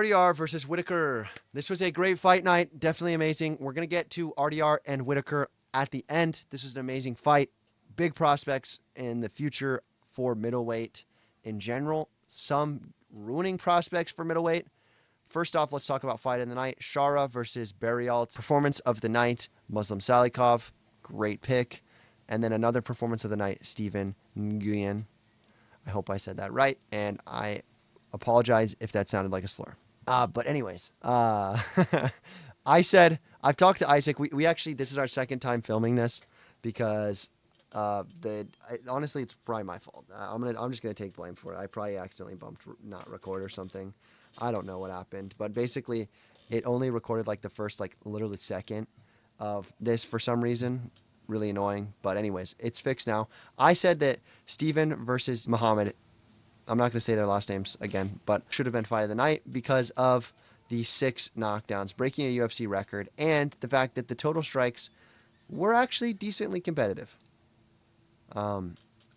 RDR versus Whittaker. This was a great fight night. Definitely amazing. We're going to get to RDR and Whittaker at the end. This was an amazing fight. Big prospects in the future for middleweight in general. Some ruining prospects for middleweight. First off, let's talk about fight of the night. Shara versus Burial. Performance of the night, Muslim Salikov. Great pick. And then another performance of the night, Stephen Nguyen. I hope I said that right. And I apologize if that sounded like a slur. But anyways, I've talked to Isaac. We actually, this is our second time filming this because honestly, it's probably my fault. I'm just gonna take blame for it. I probably accidentally bumped not record or something. I don't know what happened, but basically, it only recorded like the first literally second of this for some reason. Really annoying. But anyways, it's fixed now. I said that Steven versus Muhammad. I'm not going to say their last names again, but should have been fight of the night because of the 6 knockdowns, breaking a UFC record, and the fact that the total strikes were actually decently competitive.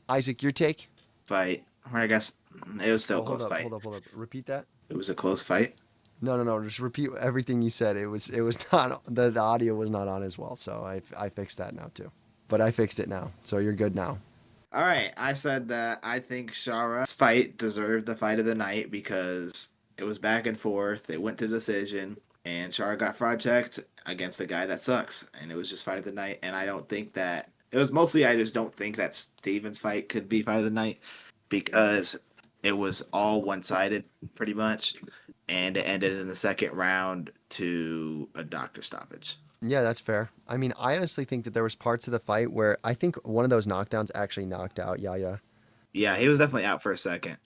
Isaac, your take? Fight. I guess it was still a close fight. Hold up. Repeat that. It was a close fight. No. Just repeat everything you said. It was not the audio was not on as well, so I fixed that now too. But I fixed it now, so you're good now. All right, I said that I think Shara's fight deserved the fight of the night because it was back and forth. It went to decision, and Shara got fraud checked against a guy that sucks, and it was just fight of the night. And I don't think that it was mostly. I just don't think that Steven's fight could be fight of the night because it was all one-sided pretty much, and it ended in the second round to a doctor stoppage. Yeah, that's fair. I mean, I honestly think that there was parts of the fight where I think one of those knockdowns actually knocked out Yaya. Yeah, he was definitely out for a second,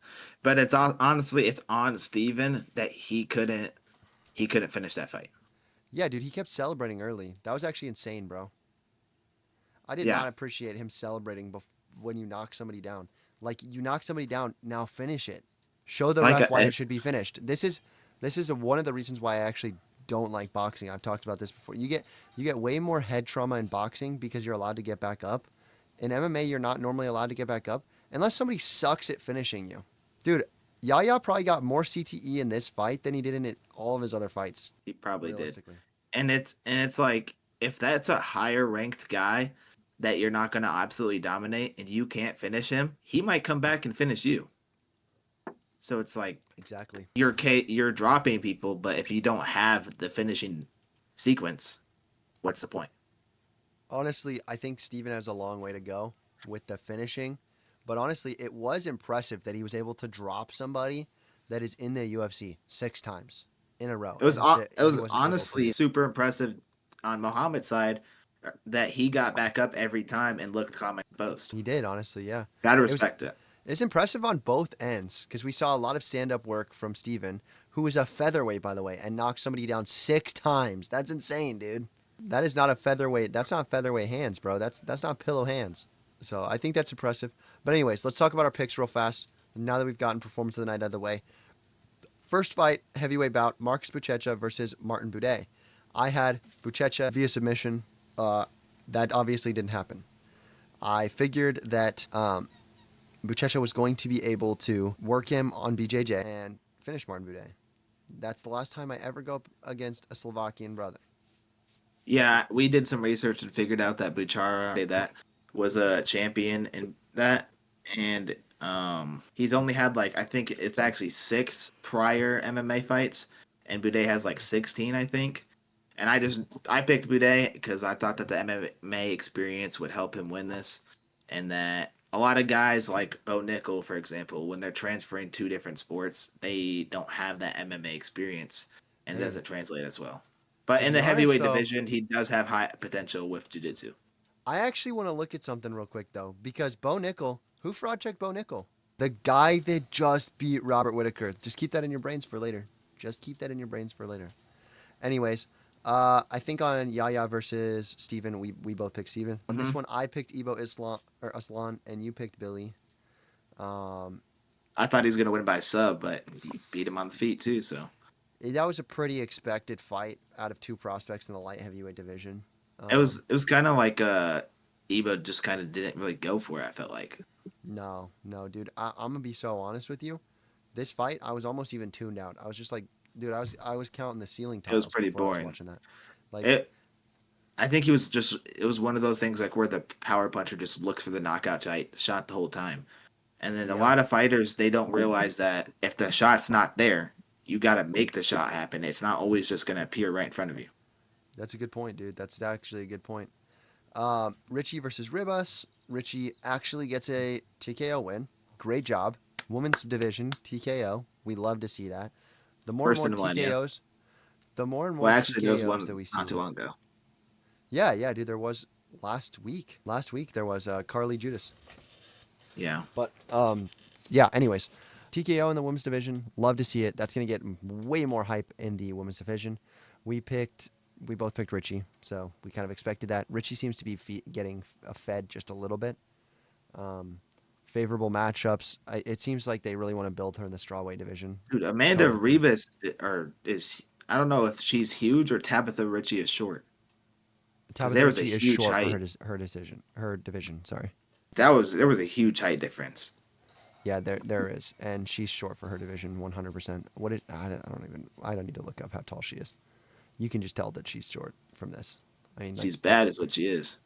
but it's honestly it's on Steven that he couldn't finish that fight. Yeah, dude, he kept celebrating early. That was actually insane, bro. I did Yeah, not appreciate him celebrating when you knock somebody down. Like, you knock somebody down, now finish it. Show the ref why it should be finished. This is one of the reasons why I actually don't like boxing. I've talked about this before. You get way more head trauma in boxing because you're allowed to get back up. In MMA, you're not normally allowed to get back up unless somebody sucks at finishing you. Dude, Yaya probably got more CTE in this fight than he did in all of his other fights. he probably did. And it's like if that's a higher ranked guy that you're not going to absolutely dominate and you can't finish him, he might come back and finish you. So it's like exactly you're dropping people, but if you don't have the finishing sequence, what's the point? Honestly, I think Steven has a long way to go with the finishing, but honestly, it was impressive that he was able to drop somebody that is in the UFC 6 times in a row. It was honestly super impressive on Muhammad's side that he got back up every time and looked calm and composed. He did, honestly, yeah. Gotta respect it. It's impressive on both ends because we saw a lot of stand-up work from Steven, who is a featherweight, by the way, and knocked somebody down 6 times. That's insane, dude. That is not a featherweight. That's not featherweight hands, bro. That's not pillow hands. So I think that's impressive. But anyways, let's talk about our picks real fast. Now that we've gotten performance of the night out of the way. First fight, heavyweight bout, Marcus Buchecha versus Martin Buday. I had Buchecha via submission. That obviously didn't happen. I figured that Buchecha was going to be able to work him on BJJ and finish Martin Buday. That's the last time I ever go up against a Slovakian brother. Yeah, we did some research and figured out that Buchara that was a champion in that, and he's only had I think it's actually 6 prior MMA fights, and Buday has 16, I think. And I picked Buday because I thought that the MMA experience would help him win this, and that a lot of guys like Bo Nickel, for example, when they're transferring 2 different sports, they don't have that MMA experience, and it doesn't translate as well. But in the heavyweight division, he does have high potential with jiu-jitsu. I actually want to look at something real quick, though, because Bo Nickel, who fraud checked Bo Nickel? The guy that just beat Robert Whittaker. Just keep that in your brains for later. Anyways, I think on Yaya versus Steven, we both picked Steven. On this one, I picked Aslan, and you picked Billy. I thought he was going to win by sub, but he beat him on the feet, too, so. That was a pretty expected fight out of 2 prospects in the light heavyweight division. It was kind of like Ebo just kind of didn't really go for it, I felt like. No, dude. I'm going to be so honest with you. This fight, I was almost even tuned out. I was just like, dude, I was counting the ceiling It was tiles pretty before I was boring. watching that. Like, It. I think it was one of those things like where the power puncher just looks for the knockout shot the whole time. And then a yeah, lot of fighters, they don't realize that if the shot's not there, you got to make the shot happen. It's not always just going to appear right in front of you. that's a good point, dude. That's actually a good point. Richie versus Ribas. Richie actually gets a TKO win. Great job. Women's division TKO. We love to see that. The more and First more in the millennia. TKOs, the more and Well, more actually, there was TKOs one that we not too see. long ago. Yeah, yeah, dude. There was last week. Last week there was Carly Judas. Yeah. But yeah. Anyways, TKO in the women's division. Love to see it. That's gonna get way more hype in the women's division. We both picked Richie, so we kind of expected that. Richie seems to be getting fed just a little bit. Favorable matchups. It seems like they really want to build her in the strawweight division. Dude, Amanda Ribas is I don't know if she's huge or Tabitha Ritchie is short. Because Tabitha there was a Ritchie is huge short for height. her division. Sorry. There was a huge height difference. Yeah, there is, and she's short for her division, 100%. I don't need to look up how tall she is. You can just tell that she's short from this. I mean, like, She's bad, is what she is.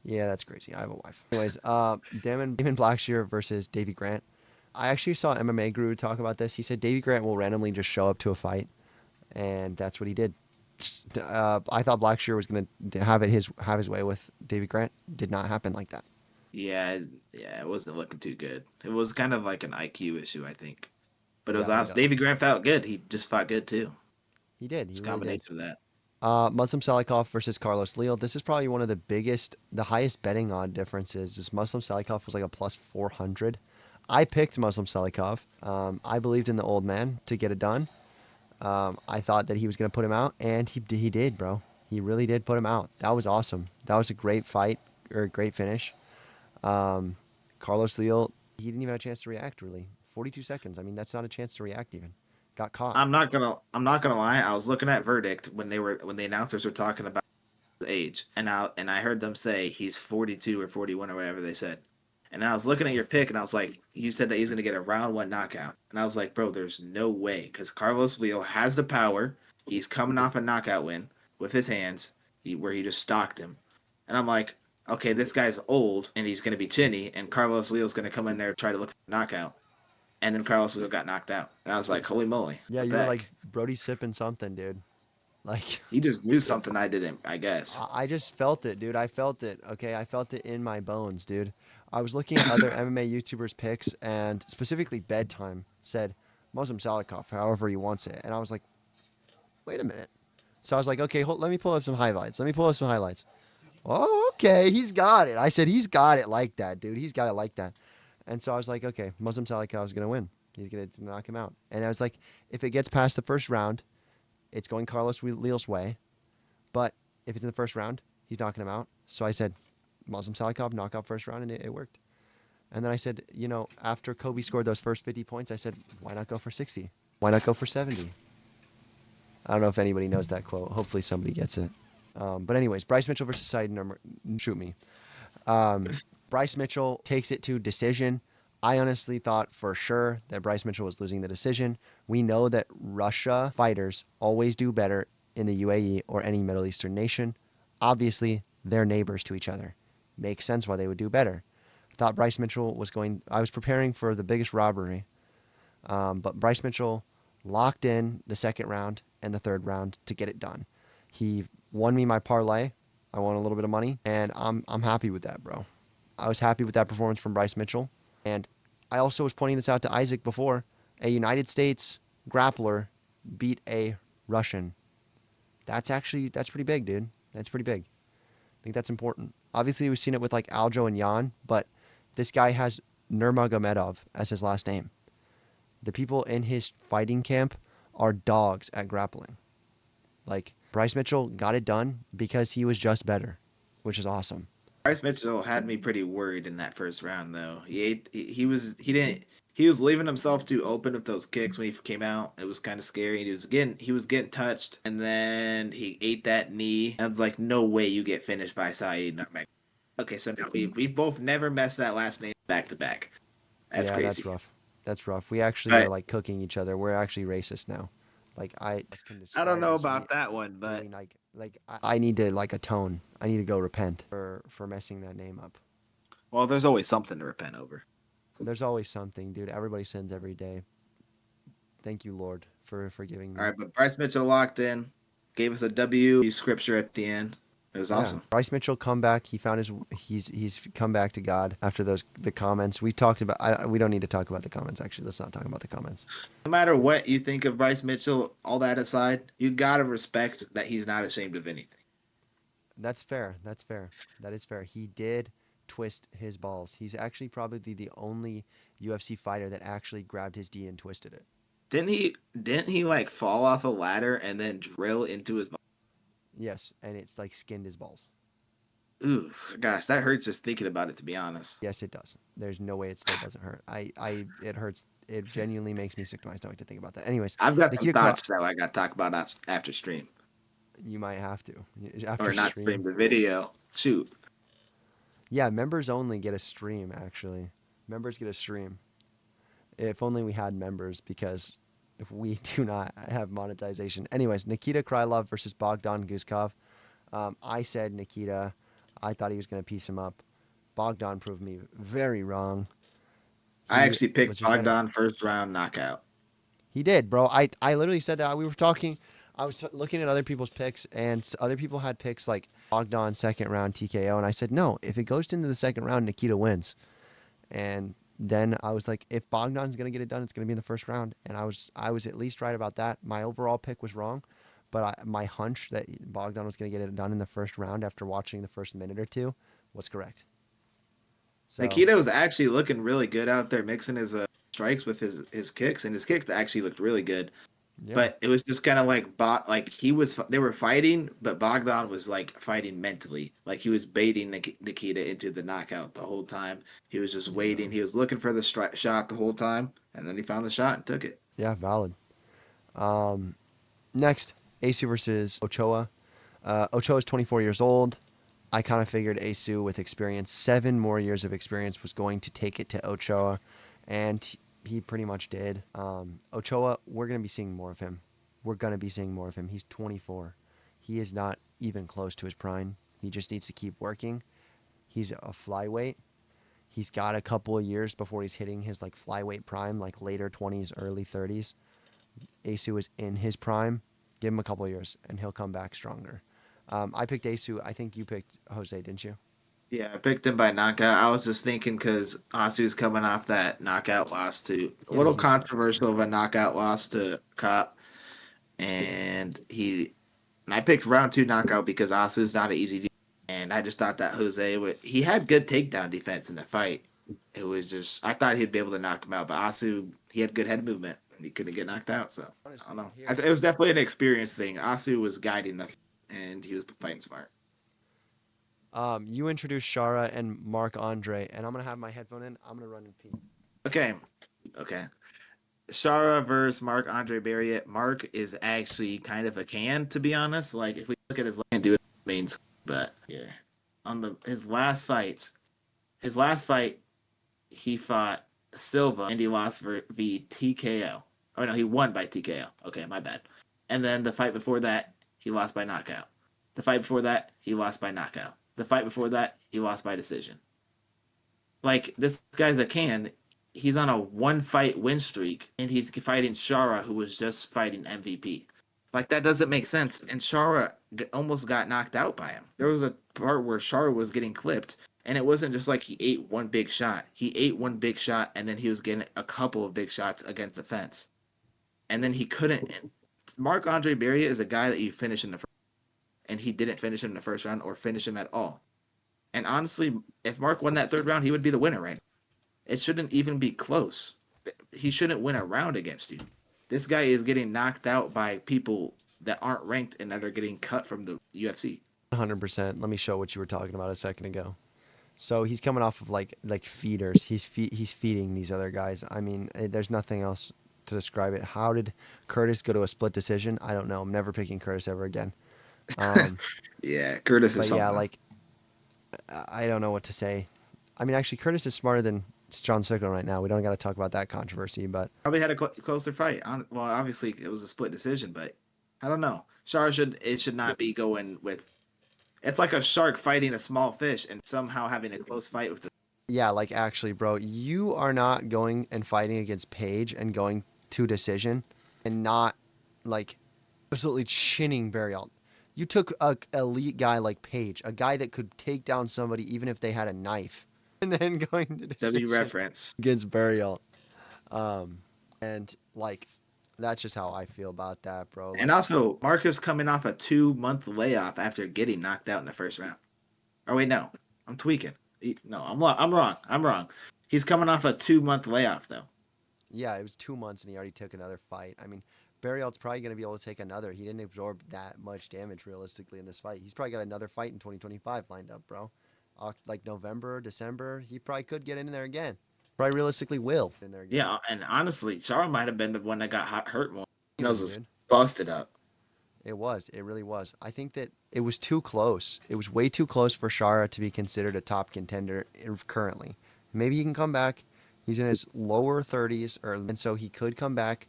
yeah, that's crazy. I have a wife. Anyways, Damon Blackshear versus Davy Grant. I actually saw MMA Guru talk about this. He said Davy Grant will randomly just show up to a fight, and that's what he did. I thought Blackshear was gonna have his way with Davy Grant. Did not happen like that. Yeah, it wasn't looking too good. It was kind of like an IQ issue, I think. But it was Yeah, like awesome. Davy Grant felt good. He just fought good too. he did. It's He a really did. combination of that. Muslim Salikov versus Carlos Leal. This is probably one of the highest betting odd differences. This Muslim Salikov was like a plus 400. I picked Muslim Salikov. I believed in the old man to get it done. I thought that he was going to put him out, and he did, bro. He really did put him out. That was awesome. That was a great fight, or a great finish. Carlos Leal, he didn't even have a chance to react, really. 42 seconds. I mean, that's not a chance to react even. Got caught. I'm not gonna lie. I was looking at verdict when the announcers were talking about his age, and I heard them say he's 42 or 41 or whatever they said. And I was looking at your pick, and I was like, you said that he's gonna get a round one knockout, and I was like, bro, there's no way, because Carlos Leal has the power. He's coming off a knockout win with his hands, where he just stalked him, and I'm like, okay, this guy's old and he's gonna be chinny, and Carlos Leal's gonna come in there and try to look for a knockout, and then Carlos Leal got knocked out, and I was like, holy moly, Yeah, what you the were heck? like, Brody's sipping something, dude. Like, He just knew something I didn't, I guess. I just felt it, dude. I felt it. Okay, I felt it in my bones, dude. I was looking at other MMA YouTubers' picks, and specifically Bedtime said Muslim Salikov, however he wants it, and I was like, wait a minute. So I was like, okay, let me pull up some highlights. Let me pull up some highlights. Oh, okay, he's got it. I said he's got it like that, dude. He's got it like that. And so I was like, okay, Muslim Salikov is gonna win. He's gonna knock him out. And I was like, if it gets past the first round, it's going Carlos Leal's way. But if it's in the first round, he's knocking him out. So I said, Muslim Salikov, knockout first round, and it worked. And then I said, after Kobe scored those first 50 points, I said, why not go for 60? Why not go for 70? I don't know if anybody knows that quote. Hopefully somebody gets it. But anyways, Bryce Mitchell versus Said shoot me. Bryce Mitchell takes it to decision. I honestly thought for sure that Bryce Mitchell was losing the decision. We know that Russia fighters always do better in the UAE or any Middle Eastern nation. Obviously, they're neighbors to each other. Makes sense why they would do better. I thought Bryce Mitchell I was preparing for the biggest robbery. But Bryce Mitchell locked in the second round and the third round to get it done. He won me my parlay. I won a little bit of money, and I'm happy with that, bro. I was happy with that performance from Bryce Mitchell. And I also was pointing this out to Isaac before. A United States grappler beat a Russian. That's pretty big, dude. That's pretty big. I think that's important. Obviously, we've seen it with like Aljo and Jan, but this guy has Nurmagomedov as his last name. The people in his fighting camp are dogs at grappling. Like, Bryce Mitchell got it done because he was just better, which is awesome. Bryce Mitchell had me pretty worried in that first round, though. He was leaving himself too open with those kicks when he came out. It was kind of scary. He was getting touched, and then he ate that knee. I was like, no way you get finished by Saeed Nurmagomedov. Okay, so now we both never messed that last name back to back. That's Yeah, crazy. that's rough. That's rough. We actually are But like cooking each other. We're actually racist now. Like I can I don't describe know this about that one, but really like I need to like atone. I need to go repent for messing that name up. well, there's always something to repent over. There's always something, dude. Everybody sins every day. Thank you, Lord, for forgiving All me. right, but Bryce Mitchell locked in, gave us a W scripture at the end. It was Yeah, awesome. Bryce Mitchell come back. He found his. He's come back to God after the comments we talked about. We don't need to talk about the comments. Actually, let's not talk about the comments. No matter what you think of Bryce Mitchell, all that aside, you gotta respect that he's not ashamed of anything. That's fair. That's fair. That is fair. He did twist his balls. He's actually probably the only UFC fighter that actually grabbed his D and twisted it. Didn't he like fall off a ladder and then drill into his Yes, and it's like skinned his balls. ooh, gosh, that hurts just thinking about it, to be honest. Yes, it does. There's no way it still doesn't hurt. It hurts. It genuinely makes me sick to my stomach to think about that. Anyways, I've got some Nikita Kra- thoughts that I got to talk about after stream. you might have to after Or not stream, stream. the video. Shoot. Yeah, members only get a stream. Actually, members get a stream. If only we had members, because if we do not have monetization. Anyways, Nikita Krylov versus Bogdan Guskov. I said Nikita. I thought he was going to piece him up. Bogdan proved me very wrong. I He actually was picked just better. Bogdan first round knockout. He did, bro. I literally said that. We were talking. I was looking at other people's picks, and other people had picks like Bogdan second round TKO, and I said no. If it goes into the second round, Nikita wins. And then I was like, if Bogdan's gonna get it done, it's gonna be in the first round. And I was at least right about that. My overall pick was wrong, but my hunch that Bogdan was gonna get it done in the first round after watching the first minute or two was correct. So Nikita was actually looking really good out there, mixing his strikes with his kicks, and his kicks actually looked really good. yeah, But it was just kind of like they were fighting, but Bogdan was like fighting mentally, like he was baiting Nikita into the knockout the whole time. He was just yeah, waiting. He was looking for the shot the whole time, and then he found the shot and took it. yeah, valid. Um, Next, Asu versus Ochoa. Ochoa is 24 years old. I kind of figured Asu with experience, 7 more years of experience, was going to take it to Ochoa, and he pretty much did. Ochoa, we're going to be seeing more of him. We're going to be seeing more of him. He's 24. He is not even close to his prime. He just needs to keep working. He's a flyweight. He's got a couple of years before he's hitting his like flyweight prime, like later 20s, early 30s. Asu is in his prime. Give him a couple of years, and he'll come back stronger. I picked Asu. I think you picked Jose, didn't you? Yeah, I picked him by knockout. I was just thinking because Asu's coming off that knockout loss to a Yeah, little huge loss. controversial of a knockout loss to Cop, and I picked round two knockout because Asu's not an easy dude, and I just thought that Jose would. He had good takedown defense in the fight. It was just I thought he'd be able to knock him out, but Asu he had good head movement and he couldn't get knocked out. So I don't Honestly, know. here. It was definitely an experience thing. Asu was guiding the and he was fighting smart. You introduced Shara and Mark Andre, and I'm gonna have my headphone in. I'm gonna run and pee. Okay, okay. Shara versus Mark Andre Barriet. Mark is actually kind of a can, to be honest. Like if we look at his and do it means, but yeah, on his last fight, he fought Silva and he lost v TKO. Oh no, he won by TKO. Okay, my bad. And then the fight before that, he lost by knockout. The fight before that, he lost by knockout. The fight before that, he lost by decision. Like this guy's a can. He's on a one fight win streak, and he's fighting Shara, who was just fighting MVP. Like that doesn't make sense. And Shara almost got knocked out by him. There was a part where Shara was getting clipped, and it wasn't just like he ate one big shot. He ate one big shot, and then he was getting a couple of big shots against the fence, and then he couldn't. Mark Andre Barrier is a guy that you finish in the first, and he didn't finish him in the first round or finish him at all. And honestly, if Mark won that third round, he would be the winner, right? It shouldn't even be close. He shouldn't win a round against you. This guy is getting knocked out by people that aren't ranked and that are getting cut from the UFC. 100%. Let me show what you were talking about a second ago. So he's coming off of like feeders. He's feeding these other guys. I mean, there's nothing else to describe it. How did Curtis go to a split decision? I don't know. I'm never picking Curtis ever again. Um, Yeah, Curtis is but yeah, something. like I don't know what to say. I mean, actually, Curtis is smarter than It's John Strickland right now. We don't got to talk about that controversy, but Probably had a closer fight. Well, obviously it was a split decision, but I don't know. Char should not be going with. It's like a shark fighting a small fish and somehow having a close fight with the. yeah, like actually, bro, you are not going and fighting against Paige and going to decision and not like absolutely chinning Burial. You took a elite guy like Paige, a guy that could take down somebody even if they had a knife, and then going to W decision reference. against Burial. And like that's just how I feel about that, bro. And Like, also, Marcus coming off a 2 month layoff after getting knocked out in the first round. Oh wait, no, I'm tweaking. No, I'm wrong. I'm wrong. He's coming off a 2 month layoff though. yeah, it was 2 months and he already took another fight. I mean, Burial's probably going to be able to take another. He didn't absorb that much damage realistically in this fight. He's probably got another fight in 2025 lined up, bro. Like November, December, he probably could get in there again. Probably realistically will in there again. Yeah, and honestly, Chara might have been the one that got hurt more. His nose was Dude. busted up. It was. It really was. I think that it was too close. It was way too close for Shara to be considered a top contender currently. Maybe he can come back. He's in his lower 30s, and so he could come back.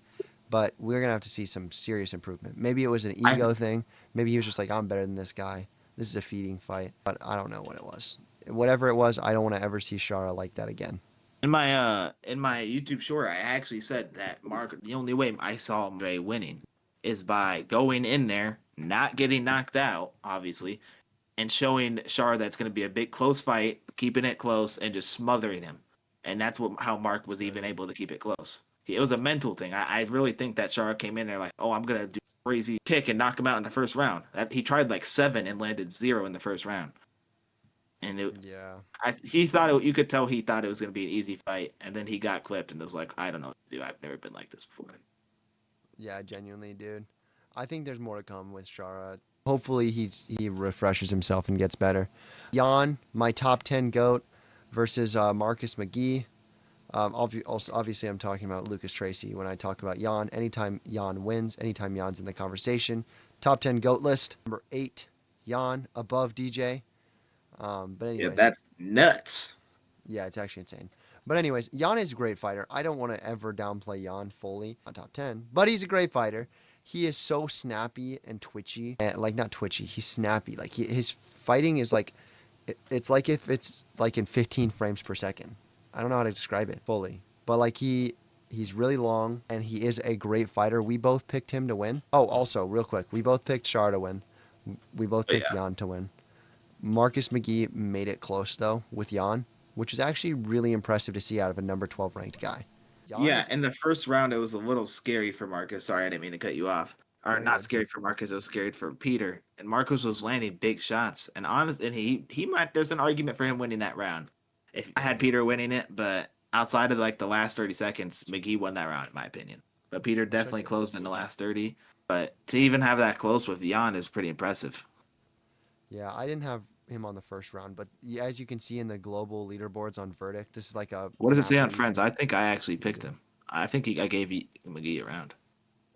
But we're gonna have to see some serious improvement. Maybe it was an ego thing. Maybe he was just like, I'm better than this guy. This is a feeding fight. But I don't know what it was. Whatever it was, I don't want to ever see Shara like that again. In my YouTube short, I actually said that the only way I saw Andre winning is by going in there, not getting knocked out, obviously, and showing Char that's going to be a big close fight, keeping it close, and just smothering him. And that's how Mark was even able to keep it close. It was a mental thing. I really think that Char came in there like, oh, I'm going to do a crazy kick and knock him out in the first round. He tried like 7 and landed 0 in the first round. And Yeah. he thought you could tell he thought it was going to be an easy fight, and then he got clipped and was like, I don't know what to do. I've never been like this before. Yeah, genuinely, dude. I think there's more to come with Shara. Hopefully he refreshes himself and gets better. Jan, my top 10 GOAT versus Marcus McGee. Obviously, I'm talking about Lucas Tracy when I talk about Jan. Anytime Jan wins, anytime Jan's in the conversation. Top 10 GOAT list. Number 8, Jan, above DJ. But anyways. Yeah, that's nuts. Yeah, it's actually insane. But anyways, Jan is a great fighter. I don't want to ever downplay Jan fully on top 10, but he's a great fighter. He is so snappy and twitchy. Like, not twitchy, he's snappy. Like, his fighting is like, it's like if it's like in 15 frames per second. I don't know how to describe it fully. But like, he's really long, and he is a great fighter. We both picked him to win. Oh, also, real quick, we both picked Char to win. We both picked Jan to win. Marcus McGee made it close, though, with Jan, which is actually really impressive to see out of a number 12 ranked guy. Yeah, in the first round, it was a little scary for Marcus. Sorry, I didn't mean to cut you off. Or not scary for Marcus, it was scary for Peter. And Marcus was landing big shots. And he might. There's an argument for him winning that round. If I had Peter winning it, but outside of like the last 30 seconds, McGee won that round, in my opinion. But Peter definitely closed in the last 30. But to even have that close with Jan is pretty impressive. Yeah, I didn't have him on the first round, but as you can see in the global leaderboards on Verdict, this is like a. What does it say on Friends? I think I actually picked him. I think I gave McGee a round.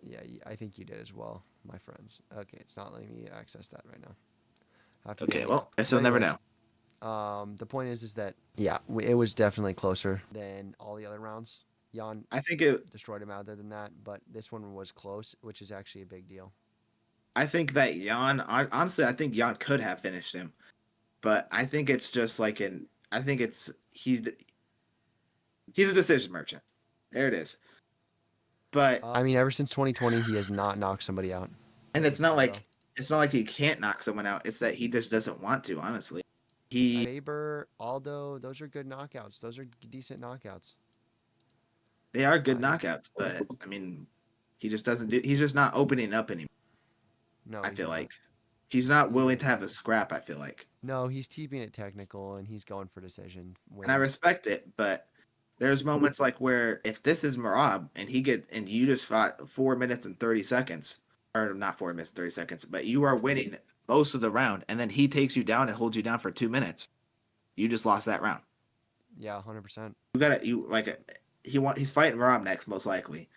Yeah, I think you did as well, my friends. Okay, it's not letting me access that right now. Okay, well, I still never know. The point is that yeah, it was definitely closer than all the other rounds. Jan, I think it destroyed him other than that, but this one was close, which is actually a big deal. I think that Jan, honestly, I think Jan could have finished him, but I think it's just like I think he's a decision merchant. There it is. But I mean, ever since 2020, he has not knocked somebody out. And it's not like he can't knock someone out. It's that he just doesn't want to. Honestly, Faber, Aldo, those are good knockouts. Those are decent knockouts. They are good knockouts, but I mean, he just doesn't do. He's just not opening up anymore. No, I feel like he's not willing to have a scrap. I feel like no, he's keeping it technical and he's going for decision wins. And I respect it, but there's moments like where if this is Marab and you just fought 4 minutes and 30 seconds, or not 4 minutes and 30 seconds, but you are winning most of the round, and then he takes you down and holds you down for 2 minutes, you just lost that round. Yeah, 100%. He's fighting Marab next, most likely.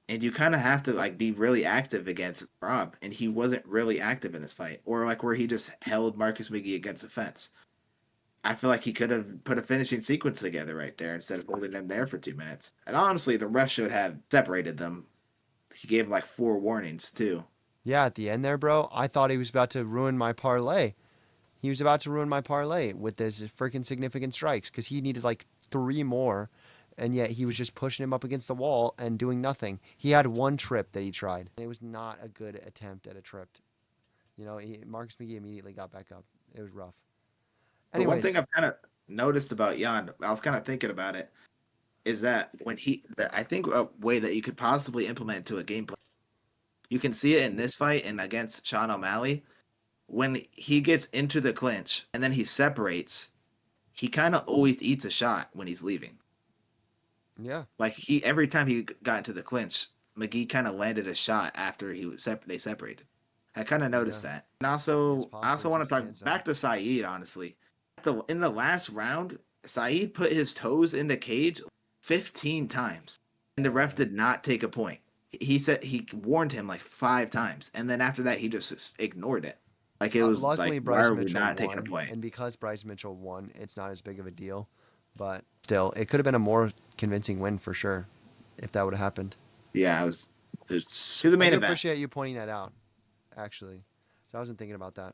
And you kind of have to like be really active against Rob, and he wasn't really active in this fight, or like where he just held Marcus McGee against the fence. I feel like he could have put a finishing sequence together right there instead of holding them there for 2 minutes. And honestly, the ref should have separated them. He gave like 4 warnings too. Yeah, at the end there, bro, I thought he was about to ruin my parlay. He was about to ruin my parlay with his freaking significant strikes because he needed like 3 more, and yet he was just pushing him up against the wall and doing nothing. He had one trip that he tried, and it was not a good attempt at a trip. You know, Marcus McGee immediately got back up. It was rough. But one thing Anyways, I've kind of noticed about Jan, I was kind of thinking about it, is that I think a way that you could possibly implement to a gameplay, you can see it in this fight and against Sean O'Malley. When he gets into the clinch and then he separates, he kind of always eats a shot when he's leaving. yeah, Like every time he got into the clinch, McGee kind of landed a shot after they separated. I kind of yeah, noticed that. And it's I possible also to want keep to talk stance on. back to Saeed, honestly. In the last round, Saeed put his toes in the cage 15 times, and the ref Yeah. did not take a point. He said he warned him like 5 times, and then after that, he just ignored it. Like it was like, Luckily, why Bryce are we Mitchell not taking a won, point? and because Bryce Mitchell won, it's not as big of a deal. But still, it could have been a more convincing win for sure if that would have happened. Yeah, it's to the I main do event. appreciate you pointing that out, actually. So I wasn't thinking about that.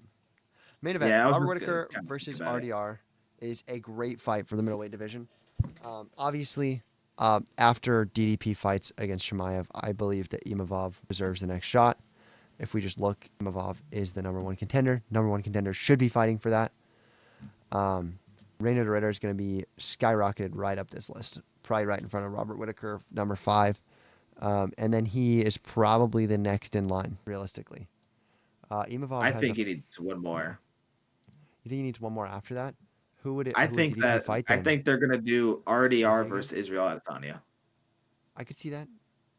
Main event: Yeah, I was Robert just Whittaker kind of thinking versus about it. RDR is a great fight for the middleweight division. Obviously, after DDP fights against Shemaev, I believe that Imavov deserves the next shot. If we just look, Imavov is the number one contender. Number one contender should be fighting for that. Reina de Ritter is going to be skyrocketed right up this list, probably right in front of Robert Whittaker, number 5. And then he is probably the next in line, realistically. Imavov I has think he needs one more. You think he needs one more after that? I Who would think DDP that fight I then? think they're gonna do RDR Izzy's? versus Israel Adesanya. I could see that.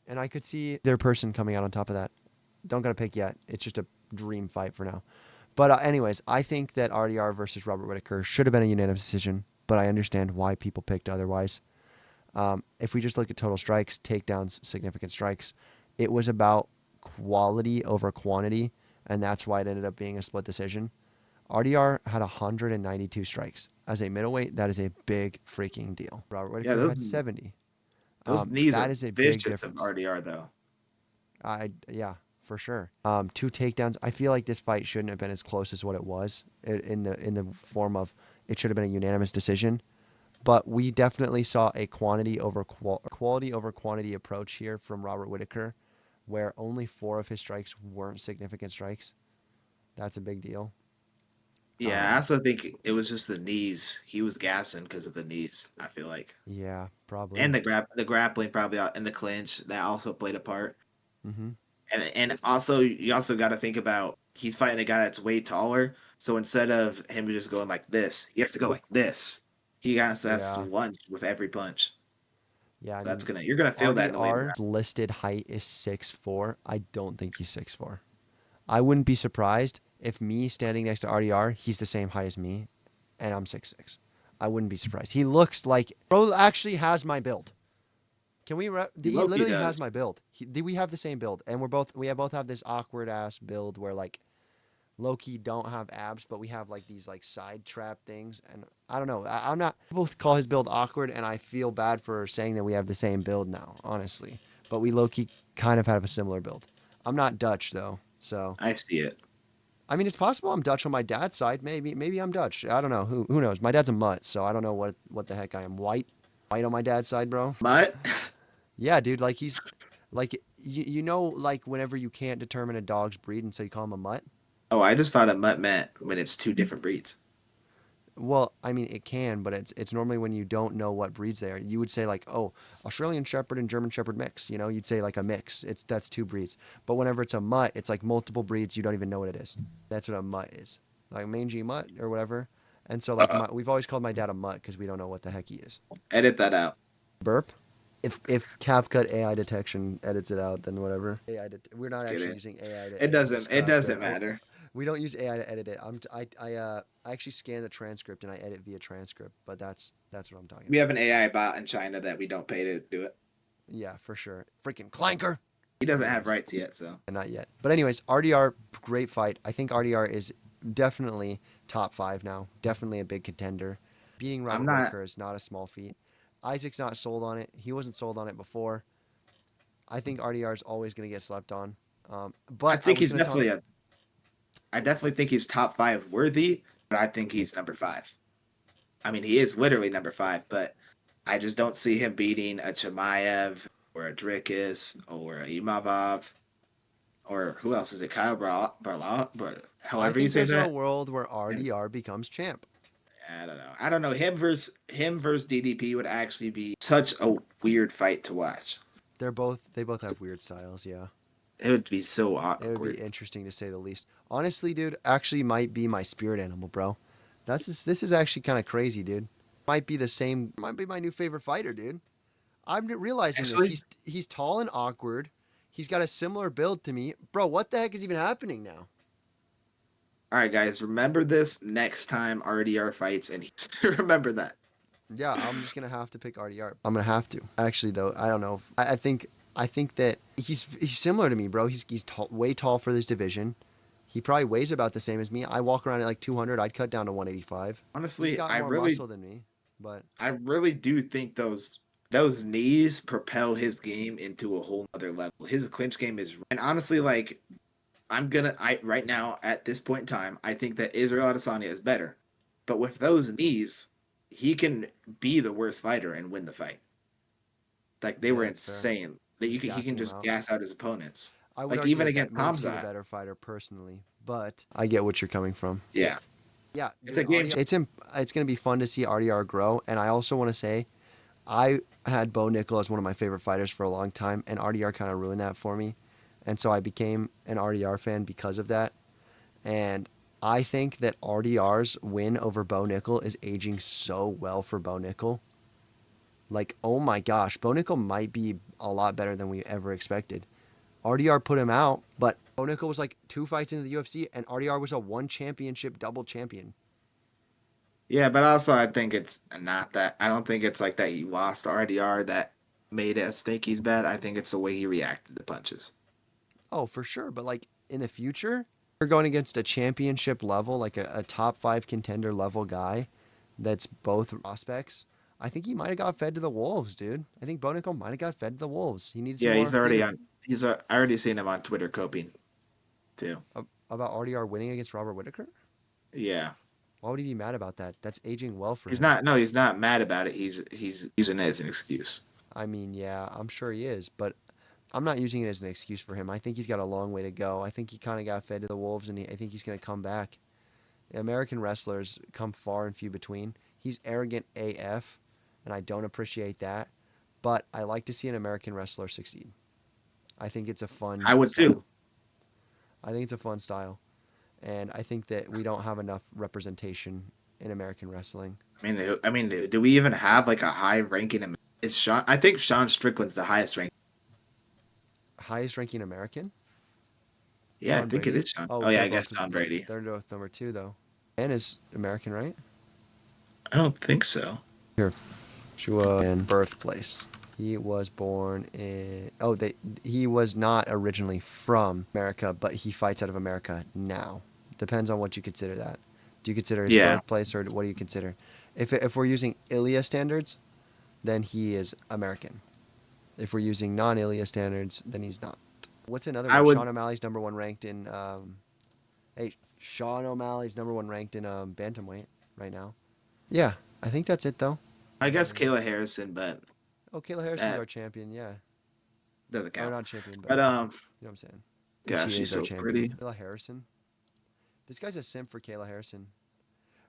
And I could see their person coming out on top of that. Don't got to pick yet. It's just a dream fight for now. But anyways, I think that RDR versus Robert Whittaker should have been a unanimous decision, but I understand why people picked otherwise. If we just look at total strikes, takedowns, significant strikes, it was about quality over quantity, and that's why it ended up being a split decision. RDR had 192 strikes. As a middleweight, that is a big freaking deal. Robert Yeah, Whittaker had 70. those knees That are is a big vicious of difference. RDR though. Yeah, for sure. 2 takedowns. I feel like this fight shouldn't have been as close as what it was in the form of it should have been a unanimous decision. But we definitely saw a quality over quantity approach here from Robert Whittaker, where only 4 of his strikes weren't significant strikes. That's a big deal. Yeah, I Um, also think it was just the knees. He was gassing because of the knees. I feel like, yeah, and probably. the grappling probably out in the clinch that also played a part. Mm-hmm. And also you also got to think about he's fighting a guy that's way taller. So instead of him just going like this, he has to go like this. Has to Yeah. lunge with every punch. Yeah, I So that's mean, gonna you're gonna feel that in the later round. RDR's listed height is 6'4". I don't think he's 6'4". I wouldn't be surprised if me standing next to RDR, he's the same height as me, and I'm 6'6". I wouldn't be surprised. He looks like bro actually has my build. Can we? He He Loki literally has does. my build. We have the same build, and we both have this awkward ass build where like low key don't have abs, but we have like these like side trap things. And I don't know. I'm not. People call his build awkward, and I feel bad for saying that we have the same build now, honestly. But we low key kind of have a similar build. I'm not Dutch though, so I see it. I mean it's possible I'm Dutch on my dad's side. Maybe I'm Dutch. I don't know. Who knows? My dad's a mutt, so I don't know what the heck I am. White on my dad's side, bro. But Yeah, dude. Like he's like you know like whenever you can't determine a dog's breed, and so you call him a mutt. oh, I just thought a mutt meant when it's two different breeds. Well, I mean, it can, but it's normally when you don't know what breeds they are. You would say like, oh, Australian Shepherd and German Shepherd mix. You know, you'd say like a mix. That's 2 breeds. But whenever it's a mutt, it's like multiple breeds. You don't even know what it is. That's what a mutt is, like mangy mutt or whatever. And so like Uh, we've always called my dad a mutt because we don't know what the heck he is. Edit that out. Burp. If CapCut AI detection edits it out, then whatever. We're not Just actually kidding. using AI to It edit this doesn't. It crap. doesn't matter. We don't use AI to edit it. I actually scan the transcript and I edit via transcript, but that's what I'm talking We about. have an AI bot in China that we don't pay to do it. Yeah, for sure. Freaking clanker. He doesn't have Anyways, rights yet, so not yet. But anyways, RDR great fight. I think RDR is definitely top 5 now. Definitely a big contender. Beating I'm Robert not. Whittaker is not a small feat. Isaac's not sold on it. He wasn't sold on it before. I think RDR is always going to get slept on. I But I think was he's going to talk. definitely a. I definitely think he's top 5 worthy, but I think he's number 5. I mean, he is literally number 5, but I just don't see him beating a Chimaev or a Dricus or a Imavov or who else is it? Kyle I however you think say there's a that. world where And RDR becomes champ. I don't know. I don't know. Him versus DDP would actually be such a weird fight to watch. They both have weird styles, yeah. It would be so It would be awkward. interesting to say the least. Honestly, dude, actually might be my spirit animal, bro. This is actually kind of crazy, dude. Might be my new favorite fighter, dude. I'm realizing this. Actually, He's tall and awkward. He's got a similar build to me. Bro, what the heck is even happening now? all right, guys, remember this next time RDR fights, and remember that. Yeah, I'm just gonna have to pick RDR. I'm gonna have to. Actually, though, I don't know. I think that he's similar to me, bro. He's tall, way tall for this division. He probably weighs about the same as me. I walk around at like 200. I'd cut down to 185. He's Honestly, got more muscle than me, but I really do think those knees propel his game into a whole other level. His clinch game is, and honestly, like I right now at this point in time, I think that Israel Adesanya is better, but with those knees, he can be the worst fighter and win the fight. Like they yeah, were that's fair. insane. That Just he can gassing him just out. gas out his opponents. I would Like argue even that that against makes you the Hamza. better fighter personally, but I get what you're coming from. Yeah, Yeah, it's dude, a game. RDR, it's gonna be fun to see RDR grow, and I also want to say I had Bo Nickel as one of my favorite fighters for a long time, and RDR kind of ruined that for me. And so I became an RDR fan because of that. And I think that RDR's win over Bo Nickel is aging so well for Bo Nickel. Like, oh my gosh, Bo Nickel might be a lot better than we ever expected. RDR put him out, but Bo Nickel was like 2 fights into the UFC, and RDR was a one championship double champion. Yeah, but also I think it's not that. I don't think it's like that he lost RDR that made us think he's bad. I think it's the way he reacted to punches. Oh, for sure. But like in the future, you're going against a championship level, like a top 5 contender level guy that's both prospects. I think he might have got fed to the wolves, dude. I think Bonico might have got fed to the wolves. He needs some Yeah, more he's already fear on. I already seen him on Twitter coping too. about RDR winning against Robert Whittaker. Yeah, Why would he be mad about that? That's aging well for he's him. not. No, he's not mad about it. He's using it as an excuse. I mean, yeah, I'm sure he is, but I'm not using it as an excuse for him. I think he's got a long way to go. I think he kind of got fed to the wolves, and I think he's going to come back. American wrestlers come far and few between. He's arrogant AF, and I don't appreciate that. But I like to see an American wrestler succeed. I think it's a fun I would too. style. I think it's a fun style. And I think that we don't have enough representation in American wrestling. Do we even have like a high ranking? It's Sean. I think Sean Strickland's the highest rank. Highest ranking American? Yeah, I Sean think it Brady? is Sean. Oh, Oh yeah, they're I guess both Sean Brady. they're both number 2 though. And is American, right? I don't think so. Here. Shua and birthplace. He was born in. He was not originally from America, but he fights out of America now. Depends on what you consider that. Do you consider his Yeah, birthplace, or what do you consider? If we're using ILIA standards, then he is American. If we're using non-ILIA standards, then he's not. What's another I one? would. Sean O'Malley's number 1 ranked in. Hey, Sean O'Malley's number 1 ranked in bantamweight right now. Yeah, I think that's it though. I guess Um, Kayla Harrison, but oh, Kayla Harrison's that our champion. Yeah, doesn't or count. not champion, but But you know what I'm saying. gosh, She she's is our so champion. pretty. Kayla Harrison. This guy's a simp for Kayla Harrison.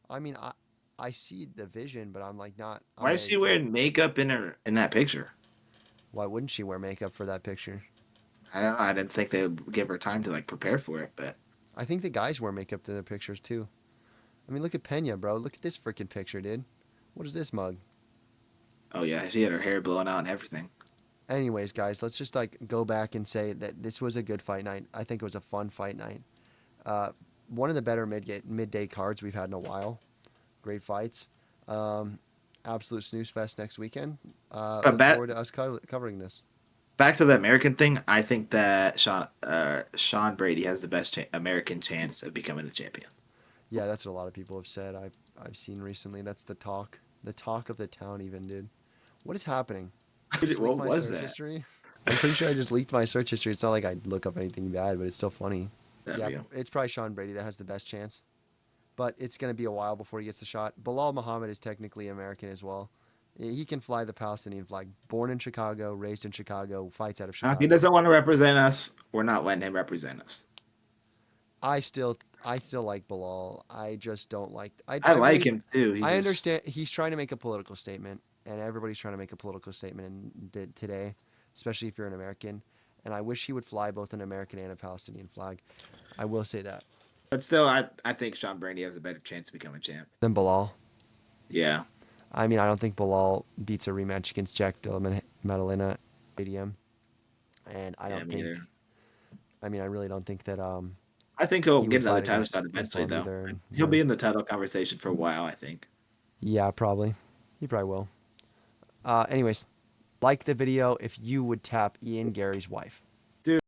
I mean, I see the vision, but I'm like not. Why is she wearing makeup in that picture? Why wouldn't she wear makeup for that picture? I don't know. I didn't think they'd give her time to like prepare for it, but I think the guys wear makeup to their pictures too. I mean, look at Pena, bro. Look at this freaking picture, dude. What is this mug? oh yeah, she had her hair blown out and everything. Anyways, guys, let's just like go back and say that this was a good fight night. I think it was a fun fight night. Uh, one of the better midday cards we've had in a while. Great fights. Um, absolute snooze fest next weekend. But Look forward to us covering this. back to the American thing, I think that Sean Brady has the best American chance of becoming a champion. Yeah, that's what a lot of people have said. I've seen recently. That's the talk of the town, even, dude. What is happening? I just leaked What my was search that? history. I'm pretty sure I just leaked my search history. It's not like I look up anything bad, but it's still funny. Yeah, W. it's probably Sean Brady that has the best chance, but it's gonna be a while before he gets the shot. Bilal Muhammad is technically American as well. He can fly the Palestinian flag. Born in Chicago, raised in Chicago, fights out of If he Chicago. doesn't want to represent us, we're not letting him represent us. I still like Bilal. I just don't like. I I like really him too. He's I just understand he's trying to make a political statement, and everybody's trying to make a political statement today, especially if you're an American. And I wish he would fly both an American and a Palestinian flag. I will say that. but still, I think Sean Brady has a better chance to become a champ. Then Bilal. Yeah. I mean, I don't think Bilal beats a rematch against Jack Dilla Maddalena Stadium, and I Yeah, don't me either. think. I mean, I really don't think that I think he'll he get would another fight title against shot eventually, Islam though. either. And, He'll be in the title conversation for a while, I think. yeah, probably. He probably will. Anyways, like the video if you would tap Ian Gary's wife. Dude.